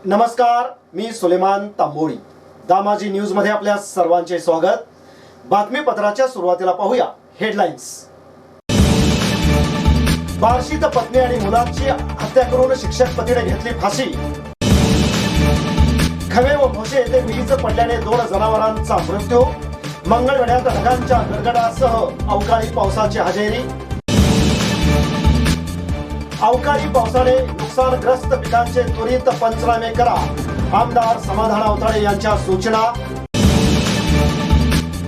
नमस्कार, मी सुलेमान तांबोळी. दामाजी न्यूज मध्ये आपल्या सर्वांचे स्वागत. बातमीपत्राच्या सुरुवातीला पाहूया हेडलाईन्स. बार्शीत पत्नी आणि मुलाची हत्या करून शिक्षक पतीने घेतली फाशी. खवे व भोसे येथे वीज पडल्याने 2 जनावरांचा मृत्यू. मंगळवेढ्यात ढगांच्या गडगडासह अवकाळी पावसाची हजेरी. अवकाळी पावसाने नुकसानग्रस्त पिकांचे त्वरित पंचनामे करा, आमदार समाधान अवताडे यांच्या सूचना.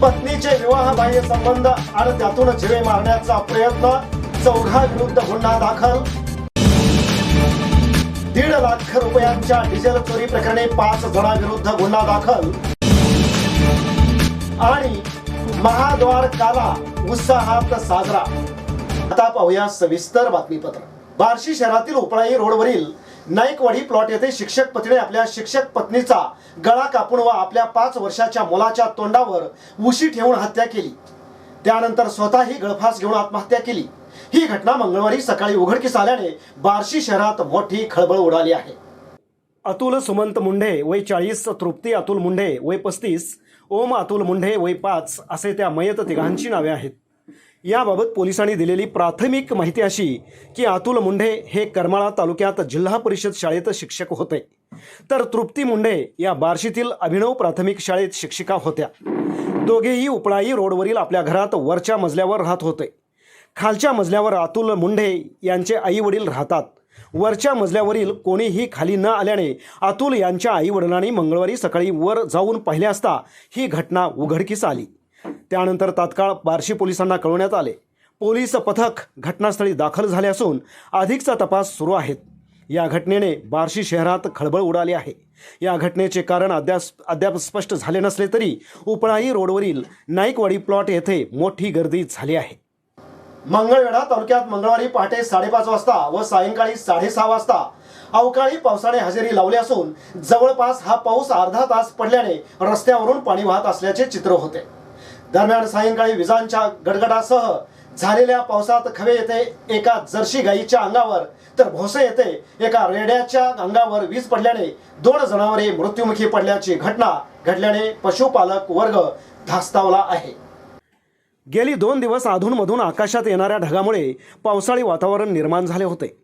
पत्नीचे विवाहबाह्य संबंध आणि त्यातून जीवे मारण्याचा प्रयत्न, 4 विरुद्ध गुन्हा दाखल. 1.5 लाख रुपयांच्या डिझेल चोरी प्रकरणी 5 जणांविरुद्ध गुन्हा दाखल. आणि महाद्वार काला उत्साहात साजरा. आता पाहूया सविस्तर बातमीपत्र. बार्शी शहरातील उपळाई रोडवरील नाईकवाडी प्लॉट येथे शिक्षक पतीने आपल्या शिक्षक पत्नीचा गळा कापून व आपल्या 5 वर्षाच्या मुलाच्या तोंडावर उशी ठेवून हत्या केली. त्यानंतर स्वतःही गळफास घेऊन आत्महत्या केली. ही घटना मंगळवारी सकाळी उघडकीस आल्याने बार्शी शहरात मोठी खळबळ उडाली आहे. अतुल सुमंत मुंढे वय 40, तृप्ती अतुल मुंढे वय 35, ओम अतुल मुंढे वय 5 असे त्या मयत तिघांची नावे आहेत. याबाबत पोलिसांनी दिलेली प्राथमिक माहिती अशी की अतुल मुंढे हे करमाळा तालुक्यात जिल्हा परिषद शाळेत शिक्षक होते, तर तृप्ती मुंढे या बार्शीतील अभिनव प्राथमिक शाळेत शिक्षिका होत्या. दोघेही उपळाई रोडवरील आपल्या घरात वरच्या मजल्यावर राहत होते. खालच्या मजल्यावर अतुल मुंढे यांचे आई वडील राहतात. वरच्या मजल्यावरील कोणीही खाली न आल्याने अतुल यांच्या आई वडिलांनी मंगळवारी सकाळी वर जाऊन पाहिले असता ही घटना उघडकीस आली. त्यानंतर तात्काळ बार्शी पोलिसांना कळवण्यात आले. पोलीस पथक घटनास्थळी दाखल झाले असून अधिकचा तपास सुरू आहे. या घटनेने बार्शी शहरात खळबळ उडाली आहे. या घटनेचे कारण अद्याप स्पष्ट झाले नसले तरी उपळाई रोडवरील नाईकवाडी प्लॉट येथे मोठी गर्दी झाली आहे. मंगळवेढा तालुक्यात मंगळवारी पहाटे 5:30 वाजता व सायंकाळी 6:30 वाजता अवकाळी पावसाने हजेरी लावली असून जवळपास हा पाऊस अर्धा तास पडल्याने रस्त्यावरून पाणी वाहत असल्याचे चित्र होते. दरम्यान सायंकाळी विजांच्या गडगडासह झालेल्या पावसात खवे येथे एका जर्सी गाईच्या अंगावर तर भोसे येथे एका रेड्याच्या अंगावर वीज पडल्याने 2 जनावरे मृत्युमुखी पडल्याची घटना घडल्याने पशुपालक वर्ग धास्तावला आहे. गेली 2 दिवस अधूनमधून आकाशात येणाऱ्या ढगामुळे पावसाळी वातावरण निर्माण झाले होते.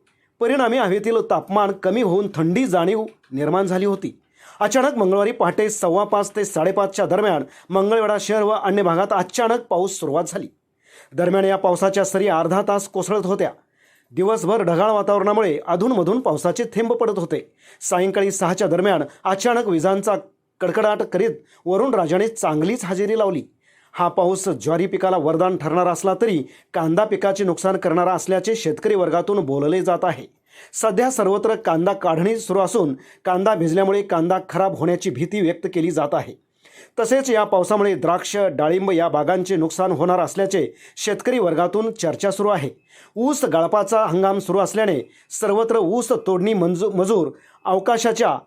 परिणामी हवेतील तापमान कमी होऊन थंडी जाणीव निर्माण झाली होती. अचानक मंगळवारी पहाटे 5:15 ते 5:30च्या दरम्यान मंगळवेढा शहर व अन्य भागात अचानक पाऊस सुरुवात झाली. दरम्यान या पावसाच्या सरी अर्धा तास कोसळत होत्या. दिवसभर ढगाळ वातावरणामुळे अधूनमधून पावसाचे थेंब पडत होते. सायंकाळी 6च्या दरम्यान अचानक विजांचा कडकडाट करीत वरुण राजाने चांगलीच हजेरी लावली. हा पाऊस ज्वारी पिकाला वरदान ठरणार असला तरी कांदा पिकाचे नुकसान करणारा असल्याचे शेतकरी वर्गातून बोलले जात आहे. सध्या सर्वत्र कांदा काढणी सुरू असून कांदा भिजल्यामुळे कांदा खराब होण्याची भीती व्यक्त केली जात आहे. तसेच या पावसामुळे द्राक्ष, डाळिंब या बागांचे नुकसान होणार असल्याचे शेतकरी वर्गातून चर्चा सुरू आहे. ऊस गाळपाचा हंगाम सुरू असल्याने सर्वत्र ऊस तोडणी मजूर अवकाशाच्या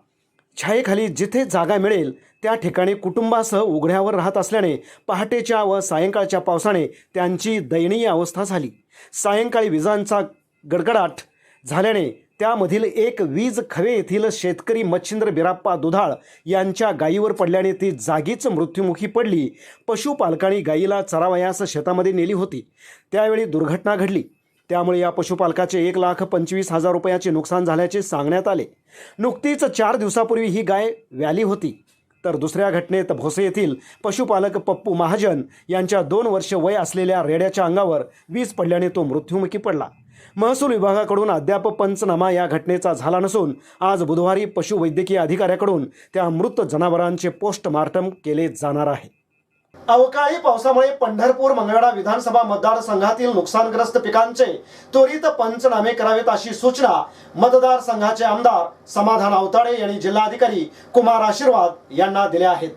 छायेखाली जिथे जागा मिळेल त्या ठिकाणी कुटुंबासह उघड्यावर राहत असल्याने पहाटेच्या व सायंकाळच्या पावसाने त्यांची दयनीय अवस्था झाली. सायंकाळी विजांचा गडगडाट झाल्याने त्यामधील एक वीज खवे येथील शेतकरी मच्छिंद्र बिराप्पा दुधाळ यांच्या गायीवर पडल्याने ती जागीच मृत्युमुखी पडली. पशुपालकांनी गायीला चरावयास शेतामध्ये नेली होती. त्यावेळी दुर्घटना घडली. त्यामुळे या पशुपालकाचे 1,25,000 रुपयाचे नुकसान झाल्याचे सांगण्यात आले. नुकतीच 4 दिवसापूर्वी ही गाय व्याली होती. तर दुसऱ्या घटनेत भोसे येथील पशुपालक पप्पू महाजन यांच्या 2 वर्ष वय असलेल्या रेड्याच्या अंगावर वीज पडल्याने तो मृत्युमुखी पडला. महसूल विभागाकडून अद्याप पंचनामा या घटनेचा झाला नसून आज बुधवारी पशुवैद्यकीय अधिकाऱ्याकडून त्या मृत जनावरांचे पोस्टमार्टम केले जाणार आहे. अवकाळी पावसामुळे पंढरपूर मंगळवेढा विधानसभा मतदारसंघातील नुकसानग्रस्त पिकांचे त्वरित पंचनामे करावेत अशी सूचना मतदारसंघाचे आमदार समाधान अवताडे यांनी जिल्हाधिकारी कुमार आशीर्वाद यांना दिल्या आहेत.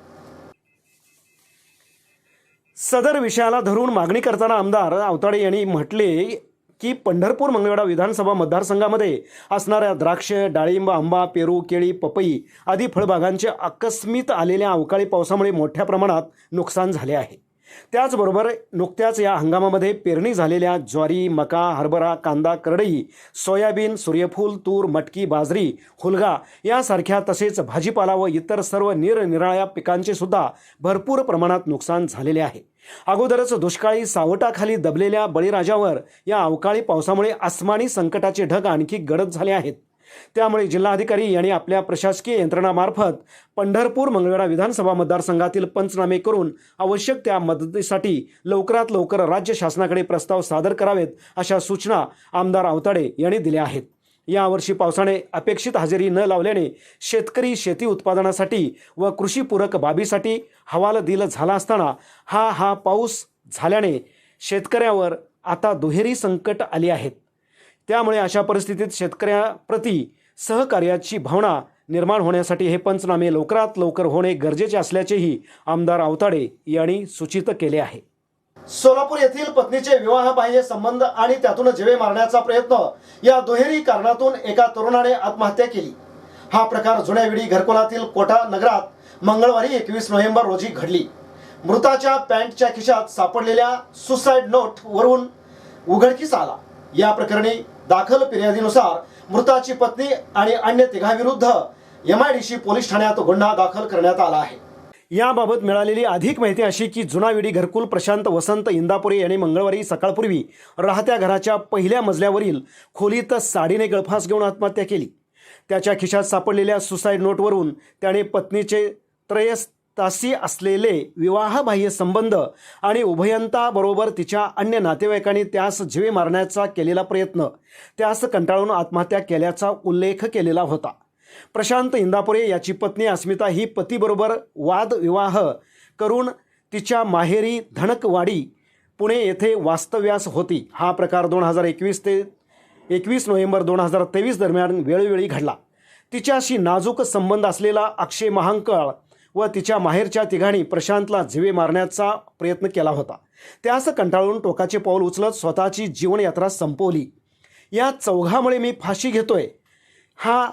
सदर विषयाला धरून मागणी करताना आमदार अवताडे यांनी म्हटले की पंढरपूर मंगळवेढा विधानसभा मतदारसंघामध्ये असणाऱ्या द्राक्ष, डाळिंब, आंबा, पेरू, केळी, पपई आदी फळबागांचे आकस्मित आलेल्या अवकाळी पावसामुळे मोठ्या प्रमाणात नुकसान झाले आहे. त्याचबरोबर नुकत्याच या हंगामामध्ये पेरणी झालेल्या ज्वारी, मका, हरभरा, कांदा, करडई, सोयाबीन, सूर्यफूल, तूर, मटकी, बाजरी, हुलगा यासारख्या तसेच भाजीपाला व इतर सर्व निरनिराळ्या पिकांचे सुद्धा भरपूर प्रमाणात नुकसान झालेले आहे. अगोदरच दुष्काळी सावटाखाली दबलेल्या बळीराजावर या अवकाळी पावसामुळे आसमानी संकटाचे ढग आणखी गडद झाले आहेत. त्यामुळे जिल्हाधिकारी यांनी आपल्या प्रशासकीय यंत्रणामार्फत पंढरपूर मंगळवेढा विधानसभा मतदारसंघातील पंचनामे करून आवश्यक त्या मदतीसाठी लवकरात लवकर राज्य शासनाकडे प्रस्ताव सादर करावेत अशा सूचना आमदार आवताडे यांनी दिल्या आहेत. यावर्षी पावसाने अपेक्षित हजेरी न लावल्याने शेतकरी शेती उत्पादनासाठी व कृषीपूरक बाबीसाठी हवालदिल झाला असताना हा पाऊस झाल्याने शेतकऱ्यावर आता दुहेरी संकट आली आहेत. त्यामुळे अशा परिस्थितीत शेतकऱ्याप्रती सहकार्याची भावना निर्माण होण्यासाठी हे पंचनामे लवकरात लवकर होणे गरजेचे असल्याचेही आमदार आवताडे यांनी सूचित केले आहे. सोलापूर येथील पत्नीचे विवाहबाह्य संबंध आणि त्यातून जीवे मारण्याचा प्रयत्न या दुहेरी कारणातून एका तरुणाने आत्महत्या केली. हा प्रकार जुन्या विडी घरकुलातील कोटा नगरात मंगळवारी 21 नोव्हेंबर रोजी घडली. मृताच्या पॅन्टच्या खिशात सापडलेल्या सुसाईड नोट वरून उघडकीस आला. या प्रकरणी दाखल फिर्यादीनुसार मृताची पत्नी आणि अन्य तिघांविरुद्ध MIDC पोलीस ठाण्यात गुन्हा दाखल करण्यात आला आहे. याबाबत मिळालेली अधिक माहिती अशी की जुनाविडी घरकुल प्रशांत वसंत इंदापुरे यांनी मंगळवारी सकाळपूर्वी राहत्या घराच्या पहिल्या मजल्यावरील खोलीत साडीने गळफास घेऊन आत्महत्या केली. त्याच्या खिशात सापडलेल्या सुसाईड नोटवरून त्याने पत्नीचे त्रयस्तासी असलेले विवाहबाह्य संबंध आणि उभयंताबरोबर तिच्या अन्य नातेवाईकांनी त्यास जीवे मारण्याचा केलेला प्रयत्न, त्यास कंटाळून आत्महत्या केल्याचा उल्लेख केलेला होता. प्रशांत इंदापुरे याची पत्नी अस्मिता ही पतीबरोबर वादविवाह करून तिच्या माहेरी धनकवाडी पुणे येथे वास्तव्यास होती. हा प्रकार 2021 ते 21 नोव्हेंबर 2023 दरम्यान वेळोवेळी घडला. तिच्याशी नाजूक संबंध असलेला अक्षय महांकाळ व तिच्या माहेरच्या तिघांनी प्रशांतला जीवे मारण्याचा प्रयत्न केला होता. त्यास कंटाळून टोकाचे पाऊल उचलत स्वतःची जीवनयात्रा संपवली. या चौघामुळे मी फाशी घेतोय हा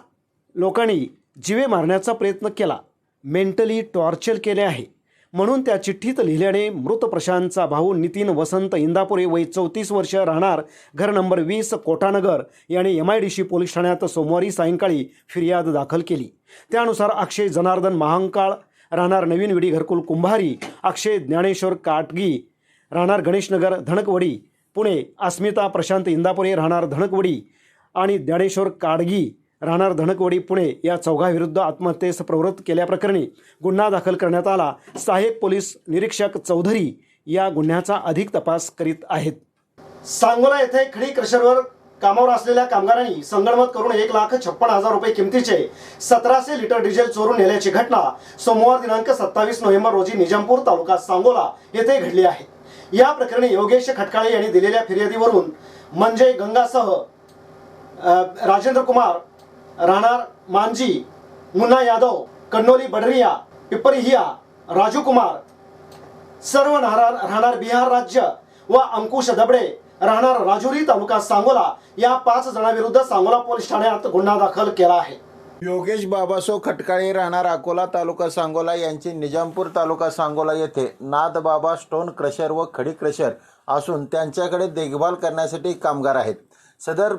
लोकांनी जीवे मारण्याचा प्रयत्न केला, मेंटली टॉर्चर केले आहे म्हणून त्या चिठ्ठीत लिहिल्याने मृत प्रशांतचा भाऊ नितीन वसंत इंदापुरे वय 34 वर्ष राहणार घर नंबर 20 कोटानगर याने MIDC पोलीस ठाण्यात सोमवारी सायंकाळी फिर्याद दाखल केली. त्यानुसार अक्षय जनार्दन महांकाळ राहणार नवीन विडी घरकुल कुंभारी, अक्षय ज्ञानेश्वर काटगी राहणार गणेशनगर धनकवडी पुणे, अस्मिता प्रशांत इंदापुरे राहणार धनकवडी आणि ज्ञानेश्वर काडगी राहणार धनकवडी पुणे या चौघांविरुद्ध आत्महत्येस प्रवृत्त केल्याप्रकरणी गुन्हा दाखल करण्यात आला. सहाय्यक पोलीस निरीक्षक चौधरी या गुन्ह्याचा अधिक तपास करीत आहेत. सांगोला येथे खडी क्रशरवर कामावर असलेल्या कामगारांनी संगनमत करून 1,56,000 रुपये किमतीचे 1700 लिटर डिझेल चोरून नेल्याची घटना सोमवार दिनांक 27 नोव्हेंबर रोजी निजामपूर तालुका सांगोला येथे घडली आहे. या प्रकरणी योगेश खटकाळे यांनी दिलेल्या फिर्यादीवरून म्हणजे गंगासह राजेंद्र कुमार राहणार मांजी, मुन्ना यादव कन्नोली बडरिया पिपरिया, राजू कुमार सर्व राहणार बिहार राज्य व अंकुश दबडे राहणार राजुरी तालुका सांगोला या 5 जणांविरुद्ध सांगोला पोलीस ठाण्यात गुन्हा दाखल केला आहे. योगेश बाबासो खटकाळे राहणार अकोला तालुका सांगोला यांची निजामपूर तालुका सांगोला येथे नाथबाबा स्टोन क्रशर व खडी क्रशर असून त्यांच्याकडे देखभाल करण्यासाठी कामगार आहेत. सदर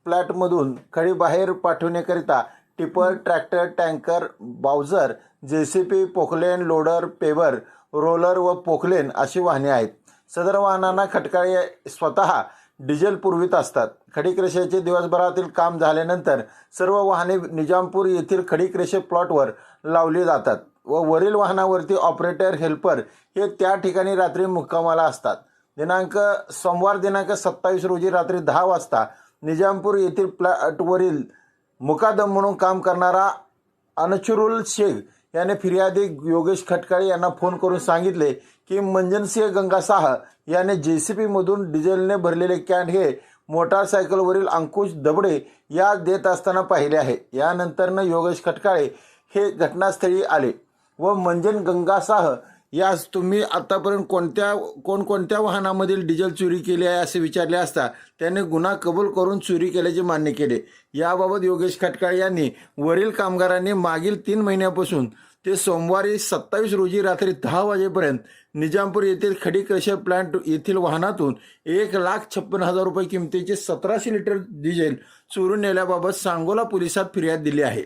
प्लॅटमधून खडी बाहेर पाठवण्याकरिता tipper, tractor, tanker, bowser, JCP, Poclain, loader, paver, roller व पोकलेन अशी वाहने आहेत. सदर वाहनांना खटकाळे स्वतः डिझेल पुरवित असतात. खडी क्रशरचे दिवसभरातील काम झाल्यानंतर सर्व वाहने निजामपूर येथील खडी क्रशर प्लॉटवर लावली जातात व वरील वाहनावरती ऑपरेटर, हेल्पर हे त्या ठिकाणी रात्री मुक्कामाला असतात. सोमवार दिनांक 27 रोजी रात्री 10 वाजता निजामपूर येथील प्लॅटवरील मुकादम म्हणून काम करणारा अनचुरुल शेख याने फिर्यादी योगेश खटकाळे यांना फोन करून सांगितले की मंजनसिंह गंगासाह याने JCP मधून डिझेलने भरलेले कॅन हे मोटारसायकलवरील अंकुश दबडे या देत असताना पाहिले आहे. यानंतरनं योगेश खटकाळे हे घटनास्थळी आले व मंजन गंगासाह यास तुम्ही आतापर्यंत कोणकोणत्या वाहनामधील डिझेल चोरी केली आहे असे विचारले असता त्याने गुन्हा कबूल करून चोरी केल्याचे मान्य केले. याबाबत योगेश खटकाळे यांनी वरील कामगारांनी मागील 3 महिन्यापासून ते सोमवारी 27 रोजी रात्री 10 वाजेपर्यंत निजामपूर येथील खडी क्रशर प्लांट येथील वाहनातून 1,56,000 रुपये किमतीचे 1700 लिटर डिझेल चोरून नेल्याबाबत सांगोला पोलिसात फिर्याद दिली आहे.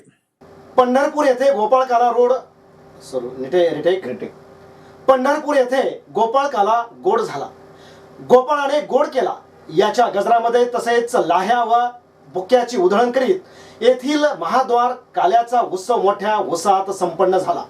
पंढरपूर येथे गोपाळकाला रोड पंढरपूर येथे गोपाळकाला गोड झाला, गोपाळाने गोड केला याच्या गजरामध्ये तसेच लाह्या व बुक्याची उधळण करीत येथील महाद्वार काल्याचा उत्सव मोठ्या उत्साहात संपन्न झाला.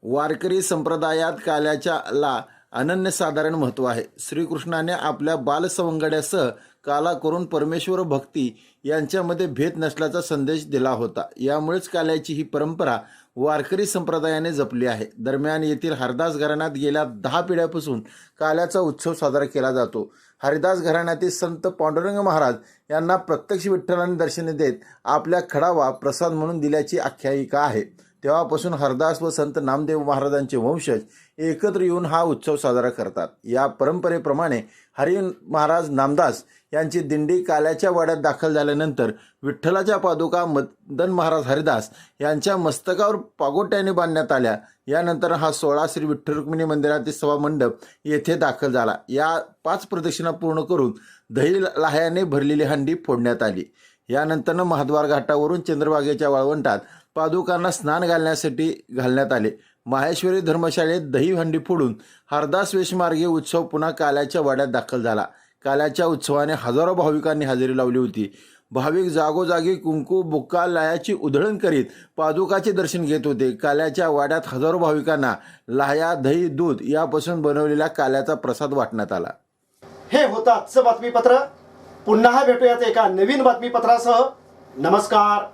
वारकरी संप्रदायात काल्याच्याला अनन्यसाधारण महत्त्व आहे. श्रीकृष्णाने आपल्या बालसवंगड्यासह काला करून परमेश्वर भक्ती यांच्यामध्ये भेद नसल्याचा संदेश दिला होता. यामुळेच काल्याची ही परंपरा वारकरी संप्रदायाने जपली आहे. दरम्यान येथील हरदास घराण्यात गेल्या 10 पिढ्यापासून काल्याचा उत्सव साजरा केला जातो. हरिदास घराण्यातील संत पांडुरंग महाराज यांना प्रत्यक्ष विठ्ठलाने दर्शने देत आपल्या खडावा प्रसाद म्हणून दिल्याची आख्यायिका आहे. तेव्हापासून हरदास व संत नामदेव महाराजांचे वंशज एकत्र येऊन हा उत्सव साजरा करतात. या परंपरेप्रमाणे हरी महाराज नामदास यांची दिंडी काल्याच्या वाड्यात दाखल झाल्यानंतर विठ्ठलाच्या पादुका मदन महाराज हरिदास यांच्या मस्तकावर पागोट्याने बांधण्यात आल्या. यानंतर हा सोहळा श्री विठ्ठल रुक्मिणी मंदिरातील सभामंडप येथे दाखल झाला. या 5 प्रदक्षिणा पूर्ण करून दही लाह्याने भरलेली हंडी फोडण्यात आली. यानंतर महाद्वार घाटावरून चंद्रभागेच्या वाळवंटात पादुकांना स्नान घालण्यात आले. माहेश्वरी धर्मशाळेत दही हंडी फोडून हरदास वेशमार्गे उत्सव पुन्हा काल्याच्या वाड्यात दाखल झाला. काल्याच्या उत्सवाने हजारो भाविकांनी हजेरी लावली होती. भाविक जागोजागी कुंकू बुक्का लाह्याची उधळण करीत पादुकाचे दर्शन घेत होते. काल्याच्या वाड्यात हजारो भाविकांना लाह्या, दही, दूध यापासून बनवलेल्या काल्याचा प्रसाद वाटण्यात आला. हे होतं आजचं बातमीपत्र. पुन्हा भेटूयात एका नवीन बातमीपत्रासह. नमस्कार.